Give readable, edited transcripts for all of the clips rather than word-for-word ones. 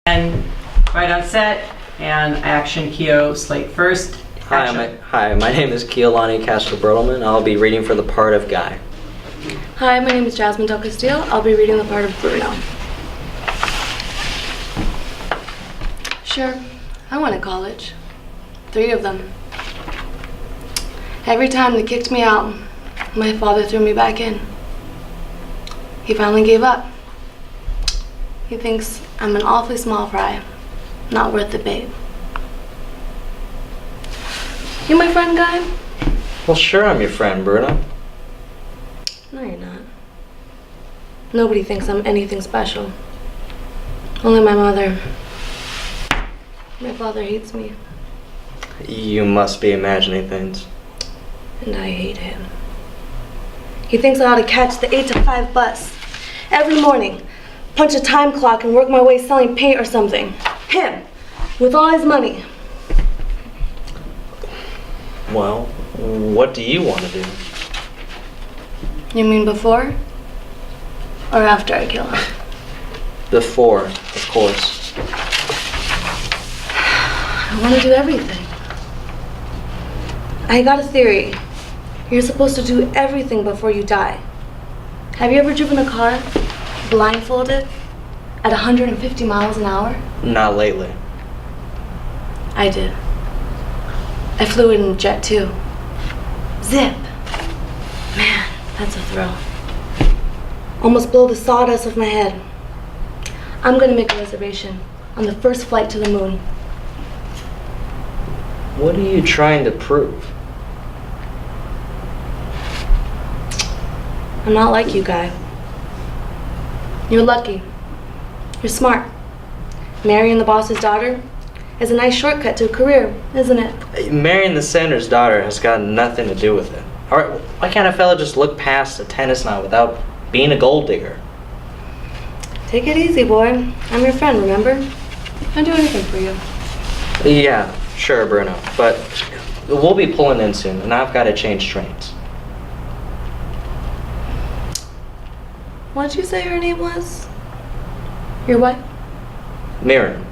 And right on set, and action. Keo, slate first. Hi, my name is Keolani Castro-Bertelman. I'll be reading for the part of Guy. Hi, my name is Jasmine Del Castillo. I'll be reading the part of Bruno. Sure, I went to college. 3 of them. Every time they kicked me out, my father threw me back in. He finally gave up. He thinks I'm an awfully small fry, not worth the bait. You my friend, Guy? Well, sure, I'm your friend, Bruno. No, you're not. Nobody thinks I'm anything special. Only my mother. My father hates me. You must be imagining things. And I hate him. He thinks I ought to catch the 8 to 5 bus every morning, punch a time clock and work my way selling paint or something. Him, with all his money. Well, what do you want to do? You mean before? Or after I kill him? Before, of course. I want to do everything. I got a theory. You're supposed to do everything before you die. Have you ever driven a car blindfolded at 150 miles an hour? Not lately. I did. I flew in a jet too. Zip. Man, that's a thrill. Almost blow the sawdust off my head. I'm gonna make a reservation on the first flight to the moon. What are you trying to prove? I'm not like you, Guy. You're lucky. You're smart. Marrying the boss's daughter is a nice shortcut to a career, isn't it? Marrying the senator's daughter has got nothing to do with it. Alright, why can't a fella just look past a tennis knot without being a gold digger? Take it easy, boy. I'm your friend, remember? I'd do anything for you. Yeah, sure, Bruno. But we'll be pulling in soon, and I've got to change trains. What'd you say her name was? Your what? Miriam.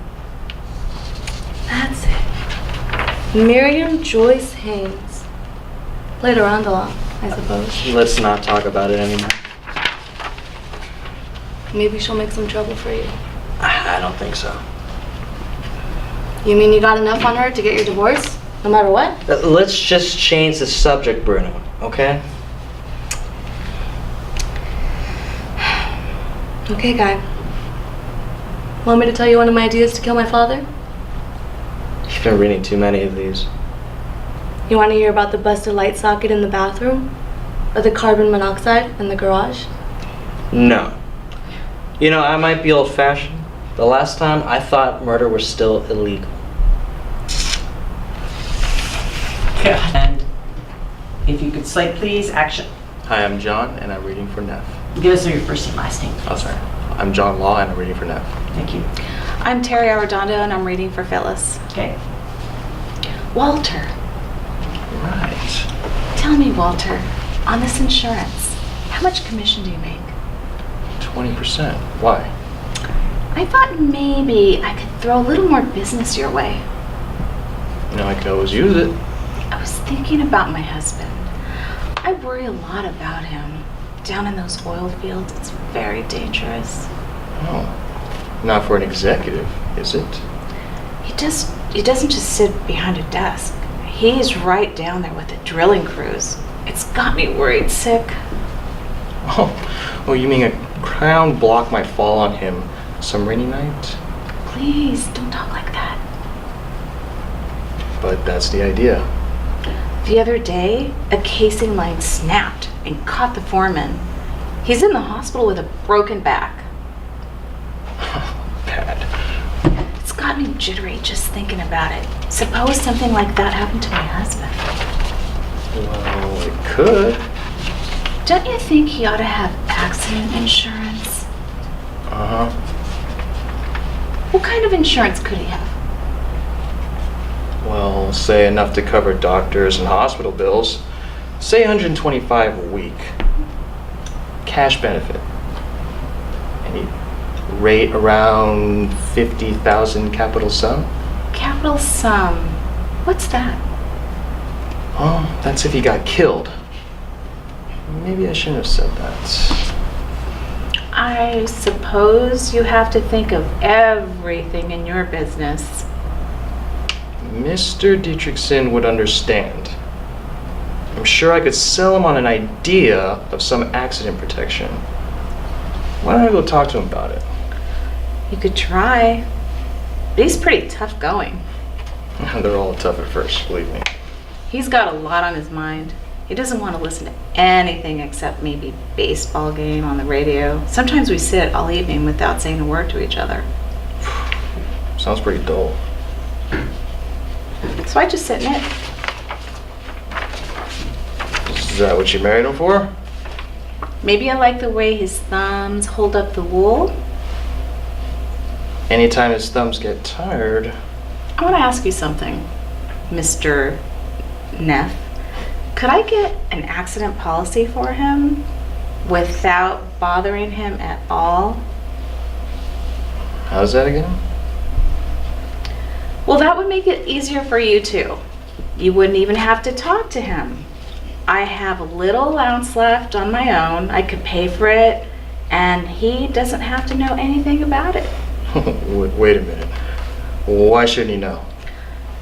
That's it. Miriam Joyce Haynes. Played around a lot, I suppose. Let's not talk about it anymore. Maybe she'll make some trouble for you. I don't think so. You mean you got enough on her to get your divorce, no matter what? Let's just change the subject, Bruno, okay? Okay, Guy. Want me to tell you one of my ideas to kill my father? You've been reading too many of these. You want to hear about the busted light socket in the bathroom? Or the carbon monoxide in the garage? No. You know, I might be old-fashioned. The last time I thought murder was still illegal. Yeah. And if you could slate, please, action. Hi, I'm John, and I'm reading for Neff. Give us your first and last name. Oh, sorry. I'm John Law, and I'm reading for Neff. Thank you. I'm Terry Arredondo, and I'm reading for Phyllis. Okay. Walter, Right. tell me, Walter, on this insurance, how much commission do you make? 20%. Why? I thought maybe I could throw a little more business your way. You know, I could always use it. I was thinking about my husband. I worry a lot about him. Down in those oil fields, it's very dangerous. Oh. Not for an executive, is it? He doesn't just sit behind a desk. He's right down there with the drilling crews. It's got me worried sick. Oh. Well, you mean a crown block might fall on him some rainy night? Please, don't talk like that. But that's the idea. The other day, a casing line snapped and caught the foreman. He's in the hospital with a broken back. Bad. It's got me jittery just thinking about it. Suppose something like that happened to my husband. Well, it could. Don't you think he ought to have accident insurance? Uh-huh. What kind of insurance could he have? Well, say enough to cover doctors and hospital bills. Say 125 a week. Cash benefit. And he'd rate around 50,000 capital sum. Capital sum. What's that? Oh, that's if he got killed. Maybe I shouldn't have said that. I suppose you have to think of everything in your business. Mr. Dietrichson would understand. I'm sure I could sell him on an idea of some accident protection. Why don't I go talk to him about it? You could try. But he's pretty tough going. They're all tough at first, believe me. He's got a lot on his mind. He doesn't want to listen to anything except maybe baseball game on the radio. Sometimes we sit all evening without saying a word to each other. Sounds pretty dull. So I just sit in it. Is that what you married him for? Maybe I like the way his thumbs hold up the wool. Anytime his thumbs get tired. I want to ask you something, Mr. Neff. Could I get an accident policy for him without bothering him at all? How's that again? Well, that would make it easier for you too. You wouldn't even have to talk to him. I have a little allowance left on my own. I could pay for it, and he doesn't have to know anything about it. Wait a minute. Why shouldn't he know?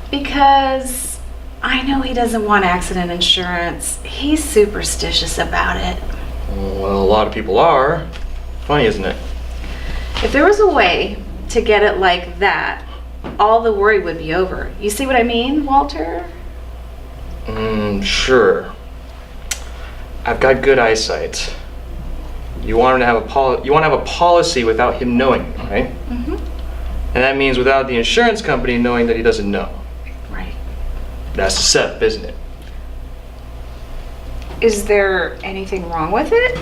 Because I know he doesn't want accident insurance. He's superstitious about it. Well, a lot of people are. Funny, isn't it? If there was a way to get it like that, all the worry would be over. You see what I mean, Walter? Sure. I've got good eyesight. You want him to have a policy without him knowing, right? Mm-hmm. And that means without the insurance company knowing that he doesn't know. Right. That's the Sept, isn't it? Is there anything wrong with it?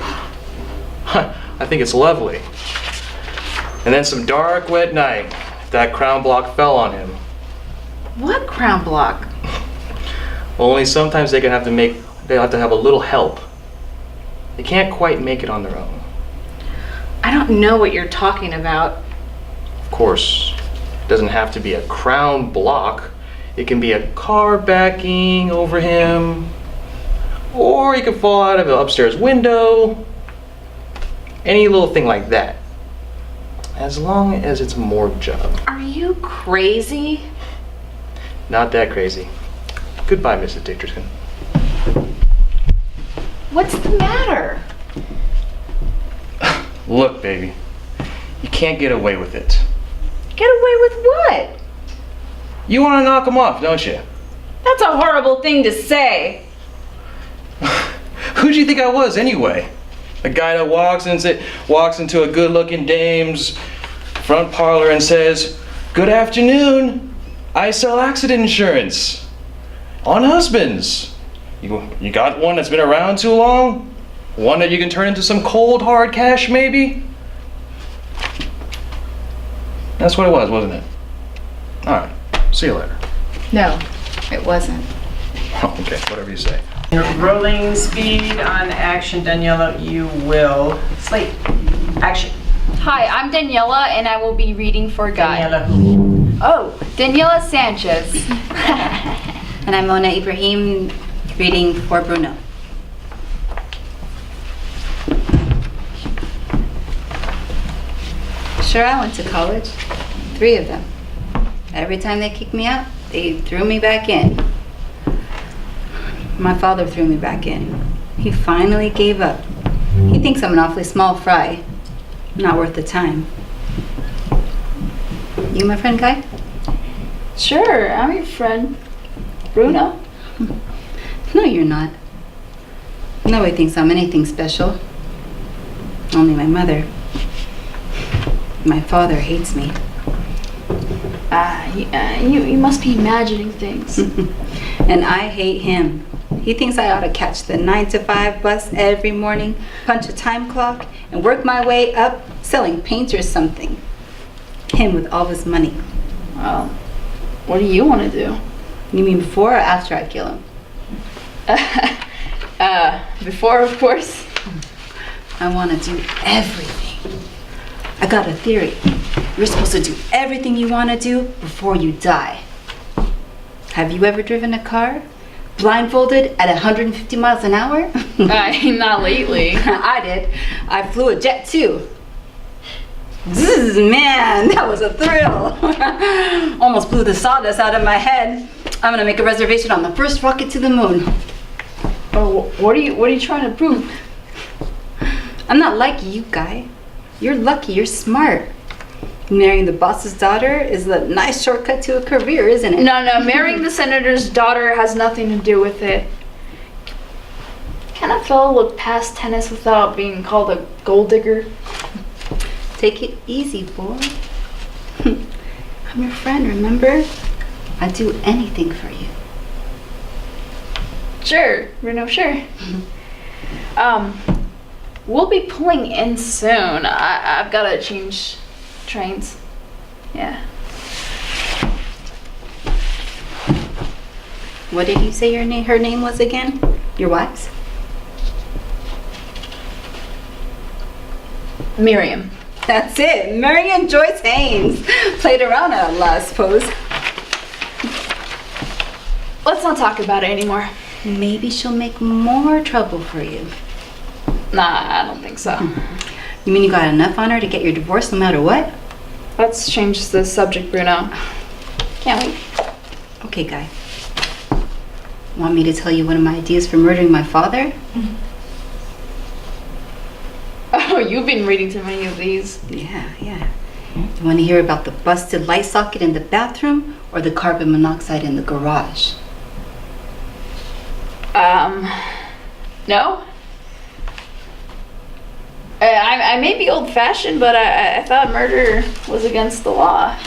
I think it's lovely. And then some dark, wet night, that crown block fell on him. What crown block? Only sometimes they have to have a little help. They can't quite make it on their own. I don't know what you're talking about. Of course, it doesn't have to be a crown block. It can be a car backing over him, or he could fall out of an upstairs window. Any little thing like that. As long as it's a morgue job. Are you crazy? Not that crazy. Goodbye, Mrs. Dietrichson. What's the matter? Look, baby, you can't get away with it. Get away with what? You want to knock him off, don't you? That's a horrible thing to say. Who do you think I was, anyway? A guy that walks into a good-looking dame's front parlor and says, "Good afternoon. I sell accident insurance on husbands. You got one that's been around too long? One that you can turn into some cold, hard cash, maybe?" That's what it was, wasn't it? All right. See you later. No, it wasn't. Oh, okay, whatever you say. Rolling speed on action, Daniela, you will. Slate, action. Hi, I'm Daniela, and I will be reading for Guy. Daniela who? Oh, Daniela Sanchez. And I'm Mona Ibrahim, reading for Bruno. Sure, I went to college. 3 of them. Every time they kicked me out, they threw me back in. My father threw me back in. He finally gave up. He thinks I'm an awfully small fry. Not worth the time. You my friend, Kai? Sure, I'm your friend. Bruno. No, you're not. Nobody thinks I'm anything special. Only my mother. My father hates me. You must be imagining things. And I hate him. He thinks I ought to catch the 9 to 5 bus every morning, punch a time clock, and work my way up selling paint or something. Him with all his money. Well, what do you want to do? You mean before or after I kill him? Before, of course. I want to do everything. I got a theory. You're supposed to do everything you want to do before you die. Have you ever driven a car blindfolded at 150 miles an hour? Not lately. I did. I flew a jet too. Zzz, man, that was a thrill. Almost blew the sawdust out of my head. I'm gonna make a reservation on the first rocket to the moon. Oh, what are you trying to prove? I'm not like you, guy. You're lucky, you're smart. Marrying the boss's daughter is a nice shortcut to a career, isn't it? No, marrying the senator's daughter has nothing to do with it. Can a fellow look past tennis without being called a gold digger? Take it easy, boy. I'm your friend, remember? I'd do anything for you. Sure, Bruno, sure. We'll be pulling in soon. I've got to change trains. Yeah. What did you say her name was again? Your wife's? Miriam. That's it, Marion Joyce Haynes. Played around a lot, I suppose. Let's not talk about it anymore. Maybe she'll make more trouble for you. Nah, I don't think so. You mean you got enough on her to get your divorce no matter what? Let's change the subject, Bruno. Can't we? Okay, guy. Want me to tell you one of my ideas for murdering my father? Oh, you've been reading too many of these. Yeah. You want to hear about the busted light socket in the bathroom or the carbon monoxide in the garage? No? I may be old-fashioned, but I thought murder was against the law.